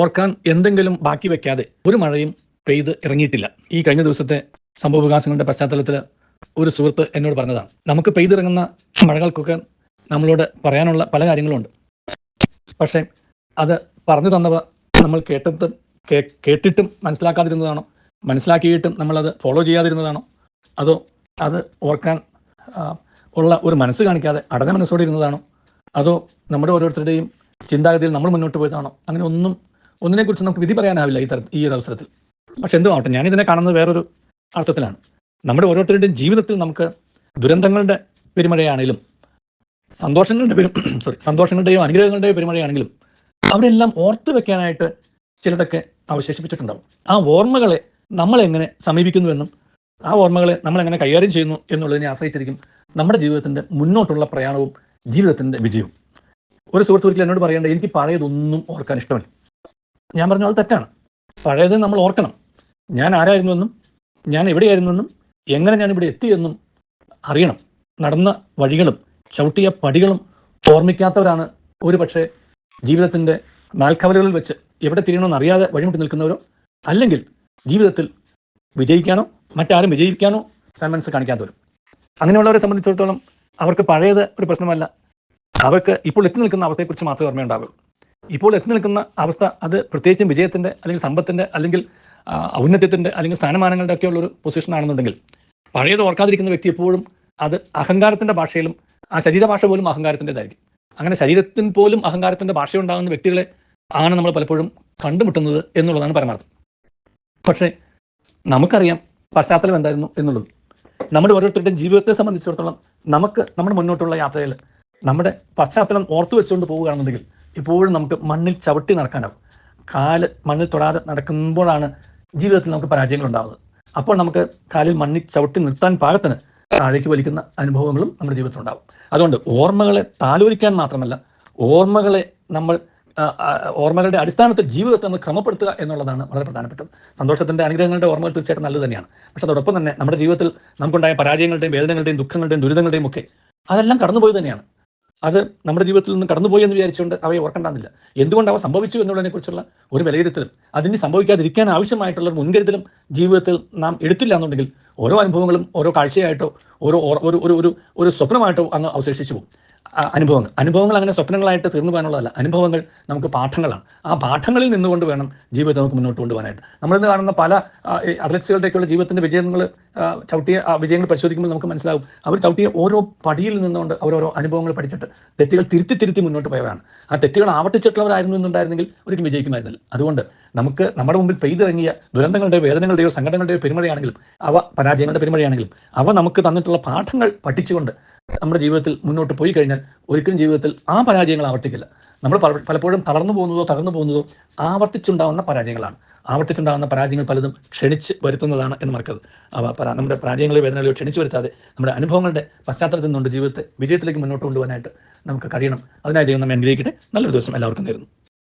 ഓർക്കാൻ എന്തെങ്കിലും ബാക്കി വെക്കാതെ ഒരു മഴയും പെയ്ത് ഇറങ്ങിയിട്ടില്ല. ഈ കഴിഞ്ഞ ദിവസത്തെ സംഭവവികാസങ്ങളുടെ പശ്ചാത്തലത്തിൽ ഒരു സുഹൃത്ത് എന്നോട് പറഞ്ഞതാണ്, നമുക്ക് പെയ്തിറങ്ങുന്ന മഴകൾക്കൊക്കെ നമ്മളോട് പറയാനുള്ള പല കാര്യങ്ങളുമുണ്ട്. പക്ഷേ അത് പറഞ്ഞു തന്നവ നമ്മൾ കേട്ടിട്ടും മനസ്സിലാക്കാതിരുന്നതാണോ, മനസ്സിലാക്കിയിട്ടും നമ്മളത് ഫോളോ ചെയ്യാതിരുന്നതാണോ, അതോ അത് ഓർക്കാൻ ഉള്ള ഒരു മനസ്സ് കാണിക്കാതെ അടഞ്ഞ മനസ്സോടെ ഇരുന്നതാണോ, അതോ നമ്മുടെ ഓരോരുത്തരുടെയും ചിന്താഗതിയിൽ നമ്മൾ മുന്നോട്ട് പോയതാണോ? അങ്ങനെ ഒന്നിനെക്കുറിച്ച് നമുക്ക് വിധി പറയാനാവില്ല ഈ ഒരു അവസരത്തിൽ. പക്ഷെ എന്തുമാവട്ടെ, ഞാനിതിനെ കാണുന്നത് വേറൊരു അർത്ഥത്തിലാണ്. നമ്മുടെ ഓരോരുത്തരുടെയും ജീവിതത്തിൽ നമുക്ക് ദുരന്തങ്ങളുടെ പെരുമഴയാണെങ്കിലും സന്തോഷങ്ങളുടെയോ അനുഗ്രഹങ്ങളുടെയോ പെരുമഴയാണെങ്കിലും അവിടെ എല്ലാം ഓർത്തു വെക്കാനായിട്ട് ചിലതൊക്കെ അവശേഷിപ്പിച്ചിട്ടുണ്ടാവും. ആ ഓർമ്മകളെ നമ്മൾ എങ്ങനെ സമീപിക്കുന്നുവെന്നും ആ ഓർമ്മകളെ നമ്മൾ എങ്ങനെ കൈകാര്യം ചെയ്യുന്നു എന്നുള്ളതിനെ ആശ്രയിച്ചിരിക്കും നമ്മുടെ ജീവിതത്തിൻ്റെ മുന്നോട്ടുള്ള പ്രയാണവും ജീവിതത്തിൻ്റെ വിജയവും. ഒരു സുഹൃത്ത് ഒരിക്കലും എന്നോട് പറയേണ്ടത്, എനിക്ക് പഴയതൊന്നും ഓർക്കാൻ ഇഷ്ടമല്ല. ഞാൻ പറഞ്ഞു, അത് തെറ്റാണ്. പഴയത് നമ്മൾ ഓർക്കണം. ഞാൻ ആരായിരുന്നുവെന്നും ഞാൻ എവിടെയായിരുന്നുവെന്നും എങ്ങനെ ഞാനിവിടെ എത്തിയെന്നും അറിയണം. നടന്ന വഴികളും ചവിട്ടിയ പടികളും ഓർമ്മിക്കാത്തവരാണ് ഒരു പക്ഷേ ജീവിതത്തിൻ്റെ നാൽക്കവലുകളിൽ വെച്ച് എവിടെ തിരിയണമെന്ന് അറിയാതെ വഴിമുട്ടി നിൽക്കുന്നവരോ, അല്ലെങ്കിൽ ജീവിതത്തിൽ വിജയിക്കാനോ മറ്റാരും വിജയിക്കാനോ മനസ്സ് കാണിക്കാത്തവരും. അങ്ങനെയുള്ളവരെ സംബന്ധിച്ചിടത്തോളം അവർക്ക് പഴയത് ഒരു പ്രശ്നമല്ല. അവർക്ക് ഇപ്പോൾ എത്തി നിൽക്കുന്ന അവസ്ഥയെക്കുറിച്ച് മാത്രമേ ഓർമ്മയുണ്ടാവുള്ളൂ. ഇപ്പോൾ എത്തി നിൽക്കുന്ന അവസ്ഥ അത് പ്രത്യേകിച്ചും വിജയത്തിൻ്റെ അല്ലെങ്കിൽ സമ്പത്തിൻ്റെ അല്ലെങ്കിൽ ഔന്നത്യത്തിൻ്റെ അല്ലെങ്കിൽ സ്ഥാനമാനങ്ങളുടെ ഒക്കെ ഉള്ളൊരു പൊസിഷനാണെന്നുണ്ടെങ്കിൽ പഴയത് ഓർക്കാതിരിക്കുന്ന വ്യക്തി എപ്പോഴും അത് അഹങ്കാരത്തിൻ്റെ ഭാഷയിലും, ആ ശരീരഭാഷ പോലും അഹങ്കാരത്തിൻ്റെതായിരിക്കും. അങ്ങനെ ശരീരത്തിന് പോലും അഹങ്കാരത്തിൻ്റെ ഭാഷയുണ്ടാകുന്ന വ്യക്തികളെ ആണ് നമ്മൾ പലപ്പോഴും കണ്ടുമുട്ടുന്നത് എന്നുള്ളതാണ് പരമാർത്ഥം. പക്ഷേ നമുക്കറിയാം പശ്ചാത്തലം എന്തായിരുന്നു എന്നുള്ളത്. നമ്മുടെ ഓരോരുത്തരുടെയും ജീവിതത്തെ സംബന്ധിച്ചിടത്തോളം നമുക്ക് നമ്മുടെ മുന്നോട്ടുള്ള യാത്രയിൽ നമ്മുടെ പശ്ചാത്തലം ഓർത്തു വെച്ചുകൊണ്ട് പോവുകയാണെന്നുണ്ടെങ്കിൽ ഇപ്പോഴും നമുക്ക് മണ്ണിൽ ചവിട്ടി നടക്കാനാവും. കാല് മണ്ണിൽ തൊടാതെ നടക്കുമ്പോഴാണ് ജീവിതത്തിൽ നമുക്ക് പരാജയങ്ങൾ ഉണ്ടാകുന്നത്. അപ്പോൾ നമുക്ക് കാലിൽ മണ്ണിൽ ചവിട്ടി നിർത്താൻ പാകത്തിന് താഴേക്ക് വലിക്കുന്ന അനുഭവങ്ങളും നമ്മുടെ ജീവിതത്തിൽ ഉണ്ടാകും. അതുകൊണ്ട് ഓർമ്മകളെ താലോലിക്കാൻ മാത്രമല്ല, ഓർമ്മകളുടെ അടിസ്ഥാനത്തിൽ ജീവിതത്തെ നമ്മൾ ക്രമപ്പെടുത്തുക എന്നുള്ളതാണ് വളരെ പ്രധാനപ്പെട്ടത്. സന്തോഷത്തിൻ്റെ അനുഗ്രഹങ്ങളുടെ ഓർമ്മകൾ തീർച്ചയായിട്ടും നല്ലത് തന്നെയാണ്. പക്ഷെ അതോടൊപ്പം തന്നെ നമ്മുടെ ജീവിതത്തിൽ നമുക്കുണ്ടായ പരാജയങ്ങളുടെയും വേദനകളുടെയും ദുഃഖങ്ങളുടെയും ദുരിതങ്ങളുടെയും ഒക്കെ അതെല്ലാം കടന്നുപോയി തന്നെയാണ്. അത് നമ്മുടെ ജീവിതത്തിൽ നിന്ന് കടന്നുപോയി എന്ന് വിചാരിച്ചുകൊണ്ട് അവയെ ഓർക്കേണ്ടതില്ല. എന്തുകൊണ്ട് അവ സംഭവിച്ചു എന്നുള്ളതിനെക്കുറിച്ചുള്ള ഒരു വിലയിരുത്തലും അതിന് സംഭവിക്കാതിരിക്കാൻ ആവശ്യമായിട്ടുള്ള മുൻകരുതലും ജീവിതത്തിൽ നാം എടുത്തില്ല എന്നുണ്ടെങ്കിൽ ഓരോ അനുഭവങ്ങളും ഓരോ കാഴ്ചയായിട്ടോ ഒരു സ്വപ്നമായിട്ടോ അങ്ങ് അവശേഷിച്ചു പോകും. അനുഭവങ്ങൾ അങ്ങനെ സ്വപ്നങ്ങളായിട്ട് തീർന്നു പോകാനുള്ളതല്ല. അനുഭവങ്ങൾ നമുക്ക് പാഠങ്ങളാണ്. ആ പാഠങ്ങളിൽ നിന്നുകൊണ്ട് വേണം ജീവിതത്തെ നമുക്ക് മുന്നോട്ട് കൊണ്ടുപോകാനായിട്ട്. നമ്മളിന്ന് കാണുന്ന പല അത്ലറ്റ്സുകളുടെയൊക്കെയുള്ള ജീവിതത്തിൻ്റെ ചവിട്ടിയ വിജയങ്ങൾ പരിശോധിക്കുമ്പോൾ നമുക്ക് മനസ്സിലാവും, അവർ ചവിട്ടിയ ഓരോ പടിയിൽ നിന്നുകൊണ്ട് അവരോരോ അനുഭവങ്ങൾ പഠിച്ചിട്ട് തെറ്റുകൾ തിരുത്തി മുന്നോട്ട് പോയവരാണ്. ആ തെറ്റുകൾ ആവർത്തിച്ചിട്ടുള്ളവരായിരുന്നു എന്നുണ്ടായിരുന്നെങ്കിൽ ഒരിക്കലും വിജയിക്കുമായിരുന്നില്ല. അതുകൊണ്ട് നമുക്ക് നമ്മുടെ മുമ്പിൽ പെയ്തിറങ്ങിയ ദുരന്തങ്ങളുടെയോ വേദനകളുടെയോ സങ്കടങ്ങളുടെയോ പെരുമഴയാണെങ്കിലും പരാജയങ്ങളുടെ പെരുമഴയാണെങ്കിലും അവ നമുക്ക് തന്നിട്ടുള്ള പാഠങ്ങൾ പഠിച്ചുകൊണ്ട് നമ്മുടെ ജീവിതത്തിൽ മുന്നോട്ട് പോയി കഴിഞ്ഞാൽ ഒരിക്കലും ജീവിതത്തിൽ ആ പരാജയങ്ങൾ ആവർത്തിക്കില്ല. നമ്മൾ പലപ്പോഴും തകർന്നു പോകുന്നതോ ആവർത്തിച്ചുണ്ടാകുന്ന പരാജയങ്ങളാണ്. ആവർത്തിച്ചുണ്ടാകുന്ന പരാജയങ്ങൾ പലതും ക്ഷണിച്ച് വരുത്തുന്നതാണ് എന്ന് മറക്കരുത്. നമ്മുടെ പരാജയങ്ങളെയോ വേദനകളെയോ ക്ഷണിച്ച് വരുത്താതെ നമ്മുടെ അനുഭവങ്ങളുടെ പശ്ചാത്തലത്തിൽ നിന്നുകൊണ്ട് ജീവിതത്തെ വിജയത്തിലേക്ക് മുന്നോട്ട് കൊണ്ടുപോകാനായിട്ട് നമുക്ക് കഴിയണം. അതിനായി ദൈവം നമ്മെ അനുഗ്രഹിക്കട്ടെ. നല്ലൊരു ദിവസം എല്ലാവർക്കും നേരുന്നു.